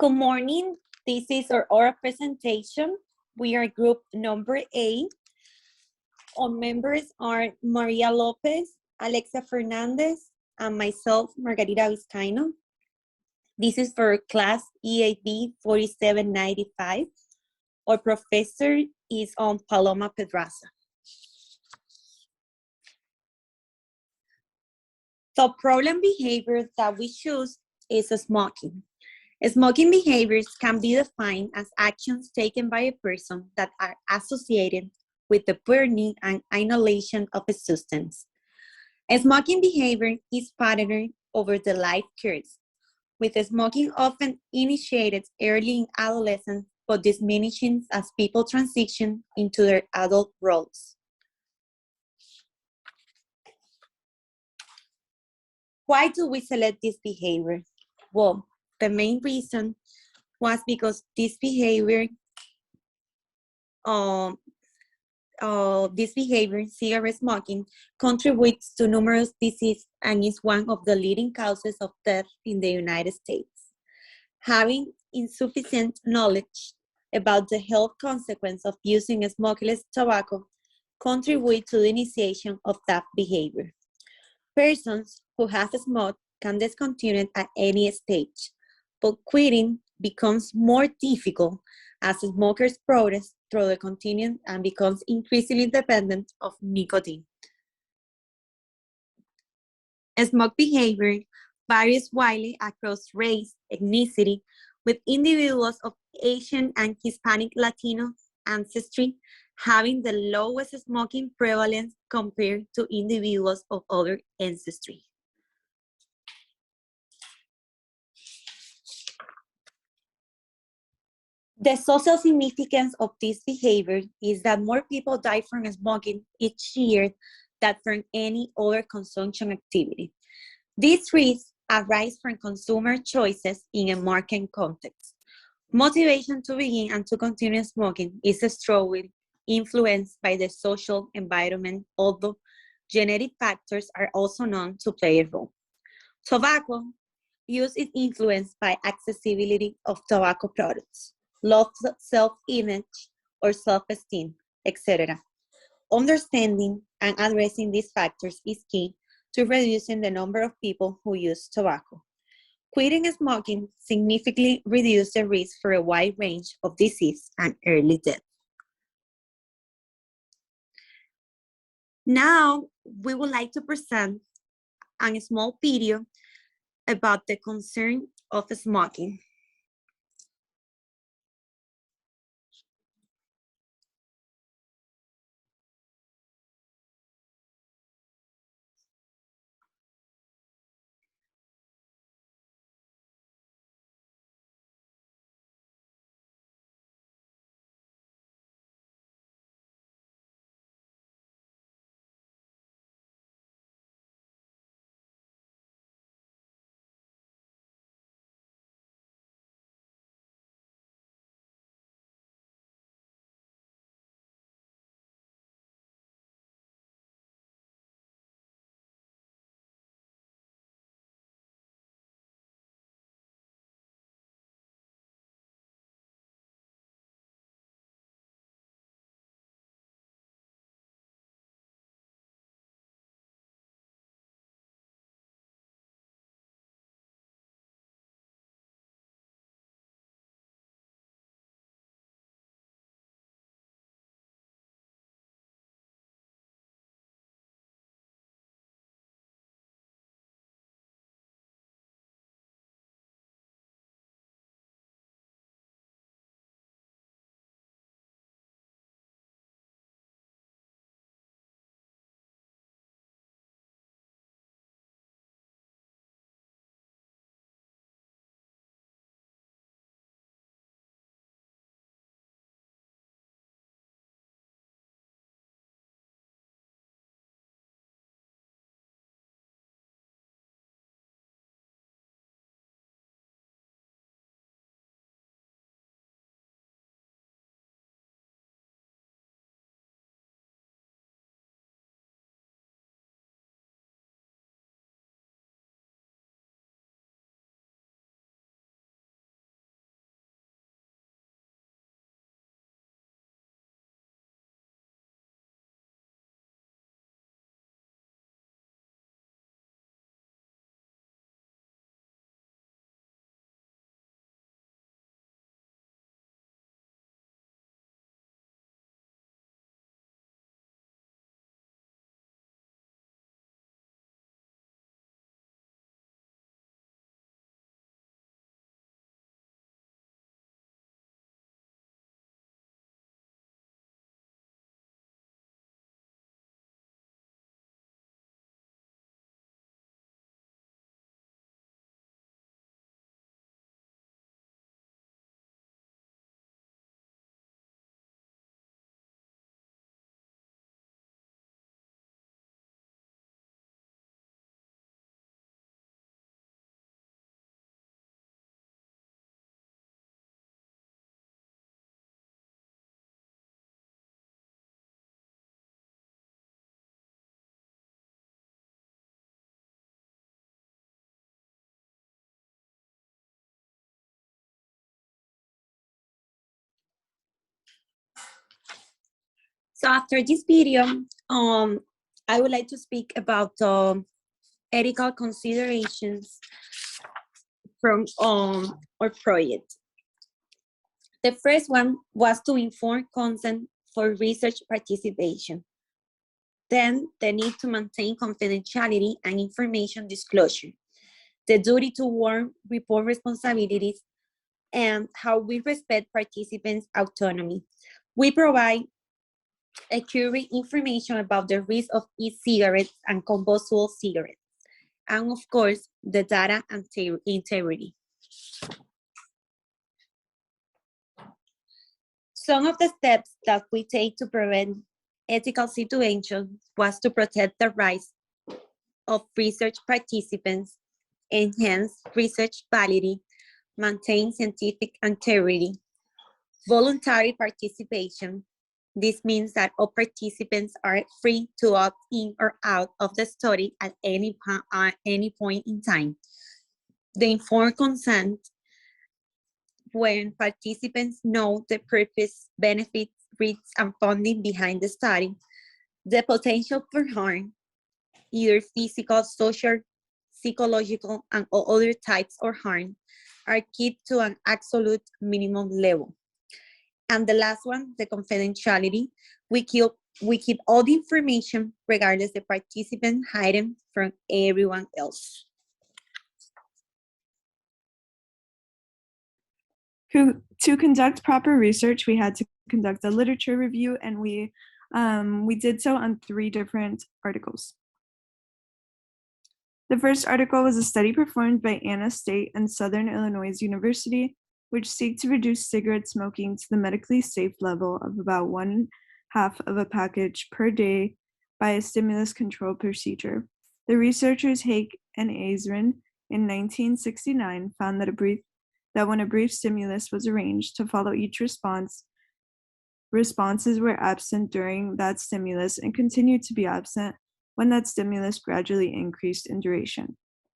Good morning. This is our oral presentation. We are group number 8. Our members are Maria Lopez, Alexa Fernandez, and myself, Margarita Vizcaino. This is for class EAB 4795. Our professor is Paloma Pedraza. The problem behavior that we choose is smoking. Smoking behaviors can be defined as actions taken by a person that are associated with the burning and inhalation of a substance. Smoking behavior is patterned over the life course, with smoking often initiated early in adolescence but diminishing as people transition into their adult roles. Why do we select this behavior? Well, the main reason was because this behavior, cigarette smoking, contributes to numerous diseases and is one of the leading causes of death in the United States. Having insufficient knowledge about the health consequence of using smokeless tobacco contribute to the initiation of that behavior. Persons who have smoked can discontinue at any stage, but quitting becomes more difficult as smokers progress through the continuum and becomes increasingly dependent of nicotine. Smoke behavior varies widely across race, ethnicity, with individuals of Asian and Hispanic Latino ancestry having the lowest smoking prevalence compared to individuals of other ancestry. The social significance of this behavior is that more people die from smoking each year than from any other consumption activity. These risks arise from consumer choices in a market context. Motivation to begin and to continue smoking is strongly influenced by the social environment, although genetic factors are also known to play a role. Tobacco use is influenced by accessibility of tobacco products, low self-image or self-esteem, etc. Understanding and addressing these factors is key to reducing the number of people who use tobacco. Quitting smoking significantly reduces the risk for a wide range of disease and early death. Now, we would like to present a small video about the concern of smoking. So after this video, I would like to speak about ethical considerations from our project. The first one was to inform consent for research participation. Then the need to maintain confidentiality and information disclosure, the duty to warn, report responsibilities, and how we respect participants' autonomy. We provide accurate information about the risk of e-cigarettes and combustible cigarettes, and of course, the data and integrity. Some of the steps that we take to prevent ethical situations was to protect the rights of research participants, enhance research validity, maintain scientific integrity, voluntary participation. This means that all participants are free to opt in or out of the study at any point in time. The informed consent, when participants know the purpose, benefits, risks, and funding behind the study. The potential for harm, either physical, social, psychological, and other types of harm, are kept to an absolute minimum level. And the last one, the confidentiality, we keep all the information regardless the participant hidden from everyone else. To conduct proper research, we had to conduct a literature review, and we did so on 3 different articles. The first article was a study performed by Anna State and Southern Illinois University, which seek to reduce cigarette smoking to the medically safe level of about 1/2 of a package per day by a stimulus control procedure. The researchers Hake and Azrin in 1969 found that when a brief stimulus was arranged to follow each responses were absent during that stimulus and continued to be absent when that stimulus gradually increased in duration.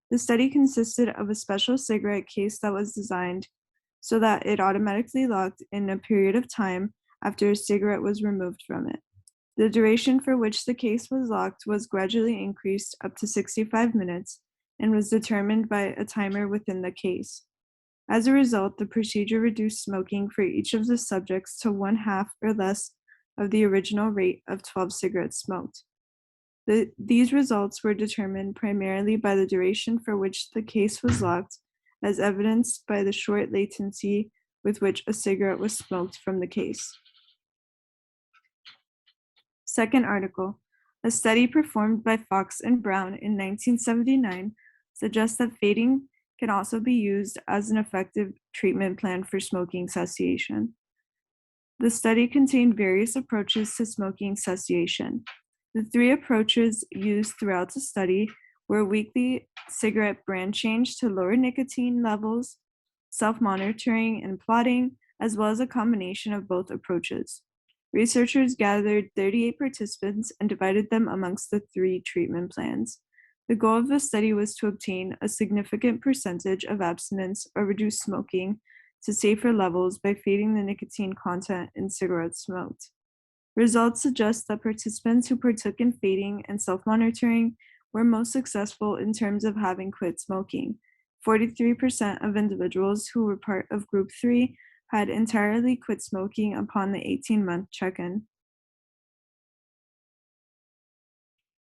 The study consisted of a special cigarette case that was designed so that it automatically locked in a period of time after a cigarette was removed from it. The duration for which the case was locked was gradually increased up to 65 minutes and was determined by a timer within the case. As a result, the procedure reduced smoking for each of the subjects to 1/2 or less of the original rate of 12 cigarettes smoked. These results were determined primarily by the duration for which the case was locked, as evidenced by the short latency with which a cigarette was smoked from the case. Second article, a study performed by Fox and Brown in 1979 suggests that fading can also be used as an effective treatment plan for smoking cessation. The study contained various approaches to smoking cessation. The 3 approaches used throughout the study were weekly cigarette brand change to lower nicotine levels, self-monitoring and plotting, as well as a combination of both approaches. Researchers gathered 38 participants and divided them amongst the 3 treatment plans. The goal of the study was to obtain a significant percentage of abstinence or reduce smoking to safer levels by fading the nicotine content in cigarettes smoked. Results suggest that participants who partook in fading and self-monitoring were most successful in terms of having quit smoking. 43% of individuals who were part of Group 3 had entirely quit smoking upon the 18-month check-in.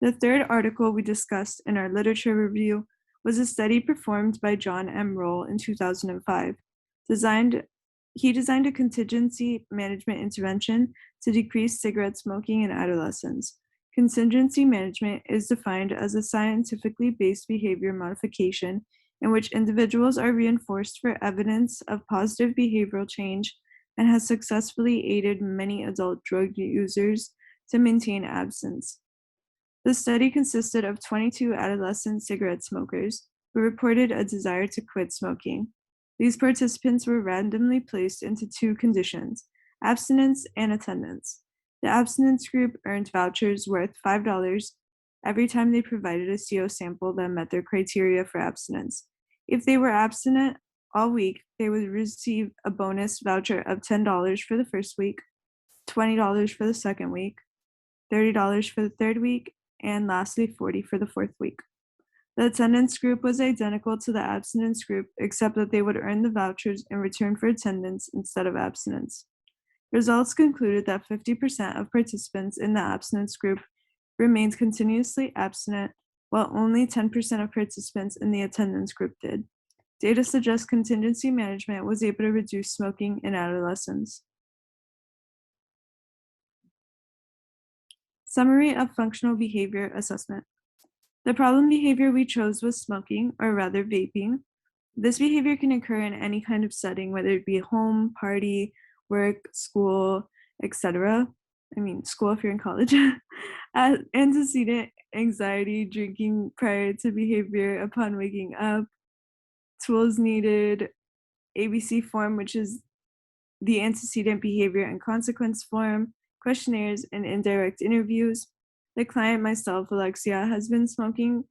The third article we discussed in our literature review was a study performed by John M. Roll in 2005. He designed a contingency management intervention to decrease cigarette smoking in adolescents. Contingency management is defined as a scientifically based behavior modification in which individuals are reinforced for evidence of positive behavioral change and has successfully aided many adult drug users to maintain abstinence. The study consisted of 22 adolescent cigarette smokers who reported a desire to quit smoking. These participants were randomly placed into 2 conditions, abstinence and attendance. The abstinence group earned vouchers worth $5 every time they provided a CO sample that met their criteria for abstinence. If they were abstinent all week, they would receive a bonus voucher of $10 for the first week, $20 for the second week, $30 for the third week, and lastly, $40 for the fourth week. The attendance group was identical to the abstinence group, except that they would earn the vouchers in return for attendance instead of abstinence. Results concluded that 50% of participants in the abstinence group remained continuously abstinent, while only 10% of participants in the attendance group did. Data suggests contingency management was able to reduce smoking in adolescents. Summary of functional behavior assessment. The problem behavior we chose was smoking, or rather vaping. This behavior can occur in any kind of setting, whether it be a home, party, work, school, etc. I mean, school if you're in college. Antecedent anxiety, drinking prior to behavior upon waking up, tools needed, ABC form, which is the antecedent behavior and consequence form, questionnaires, and indirect interviews. The client, myself, Alexia, has been smoking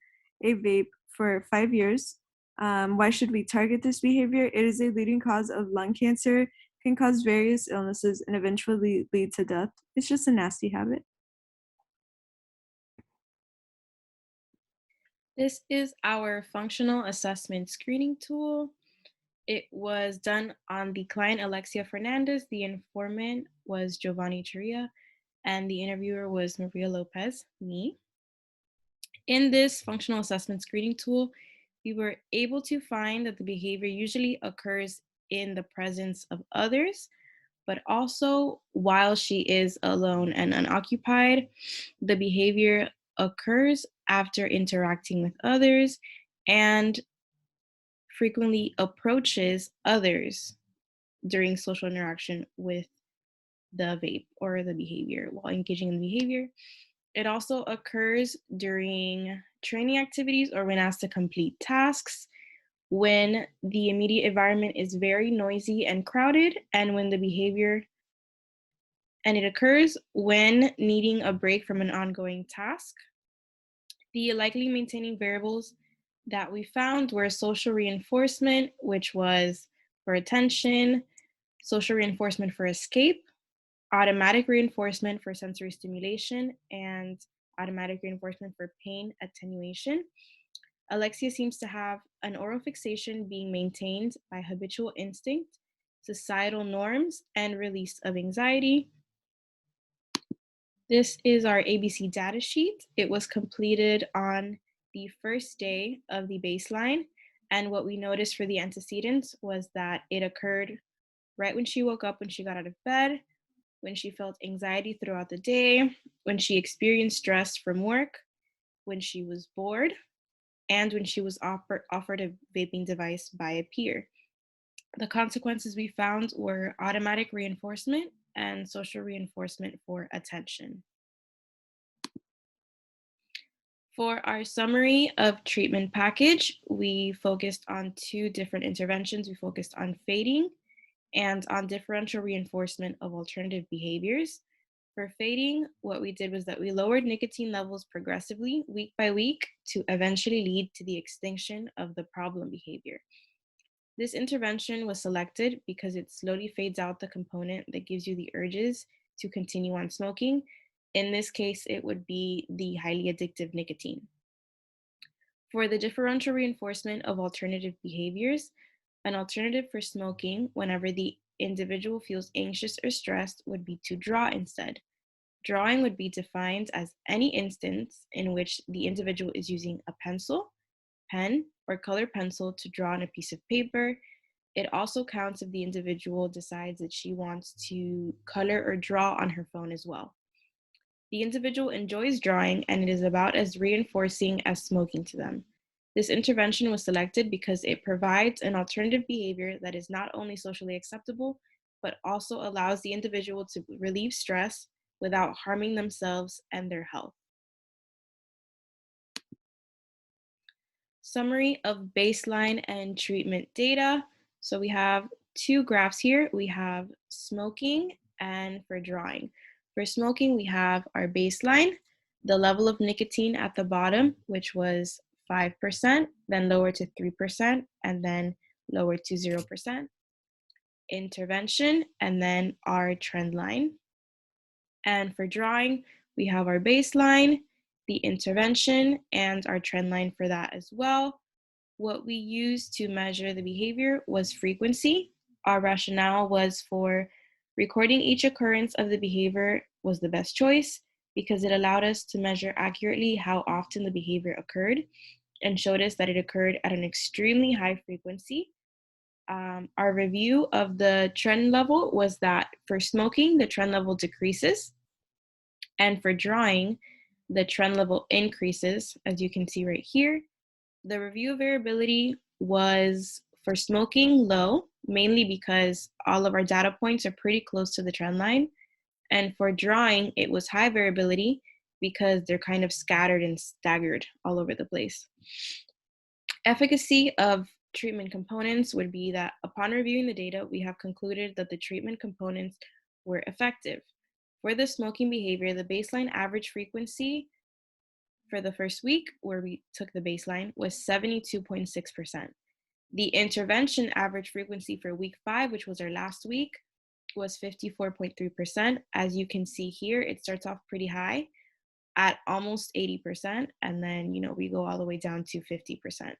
a vape for 5 years. Why should we target this behavior? It is a leading cause of lung cancer, can cause various illnesses, and eventually lead to death. It's just a nasty habit. This is our functional assessment screening tool. It was done on the client Alexia Fernandez. The informant was Giovanni Chiria, and the interviewer was Maria Lopez, me. In this functional assessment screening tool, we were able to find that the behavior usually occurs in the presence of others, but also while she is alone and unoccupied. The behavior occurs after interacting with others and frequently approaches others during social interaction with the vape or the behavior while engaging in the behavior. It also occurs during training activities or when asked to complete tasks, when the immediate environment is very noisy and crowded, and when the behavior, and it occurs when needing a break from an ongoing task. The likely maintaining variables that we found were social reinforcement, which was for attention, social reinforcement for escape, automatic reinforcement for sensory stimulation, and automatic reinforcement for pain attenuation. Alexia seems to have an oral fixation being maintained by habitual instinct, societal norms, and release of anxiety. This is our ABC data sheet. It was completed on the first day of the baseline. And what we noticed for the antecedents was that it occurred right when she woke up, when she got out of bed, when she felt anxiety throughout the day, when she experienced stress from work, when she was bored, and when she was offered a vaping device by a peer. The consequences we found were automatic reinforcement and social reinforcement for attention. For our summary of treatment package, we focused on 2 different interventions. We focused on fading and on differential reinforcement of alternative behaviors. For fading, what we did was that we lowered nicotine levels progressively week by week to eventually lead to the extinction of the problem behavior. This intervention was selected because it slowly fades out the component that gives you the urges to continue on smoking. In this case, it would be the highly addictive nicotine. For the differential reinforcement of alternative behaviors, an alternative for smoking whenever the individual feels anxious or stressed would be to draw instead. Drawing would be defined as any instance in which the individual is using a pencil, pen, or colored pencil to draw on a piece of paper. It also counts if the individual decides that she wants to color or draw on her phone as well. The individual enjoys drawing, and it is about as reinforcing as smoking to them. This intervention was selected because it provides an alternative behavior that is not only socially acceptable, but also allows the individual to relieve stress without harming themselves and their health. Summary of baseline and treatment data. So we have 2 graphs here. We have smoking and for drawing. For smoking, we have our baseline, the level of nicotine at the bottom, which was 5%, then lower to 3%, and then lower to 0%. Intervention, and then our trend line. And for drawing, We have our baseline, the intervention, and our trend line for that as well. What we used to measure the behavior was frequency. Our rationale was for recording each occurrence of the behavior was the best choice because it allowed us to measure accurately how often the behavior occurred and showed us that it occurred at an extremely high frequency. Our review of the trend level was that for smoking, the trend level decreases, and for drawing, the trend level increases, as you can see right here. The review variability was for smoking low, mainly because all of our data points are pretty close to the trend line. And for drawing, it was high variability because they're kind of scattered and staggered all over the place. Efficacy of treatment components would be that upon reviewing the data, we have concluded that the treatment components were effective. For the smoking behavior, the baseline average frequency for the first week, where we took the baseline, was 72.6%. The intervention average frequency for week 5, which was our last week, was 54.3%. As you can see here, it starts off pretty high at almost 80%, and then we go all the way down to 50%.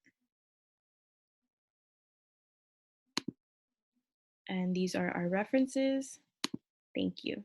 And these are our references. Thank you.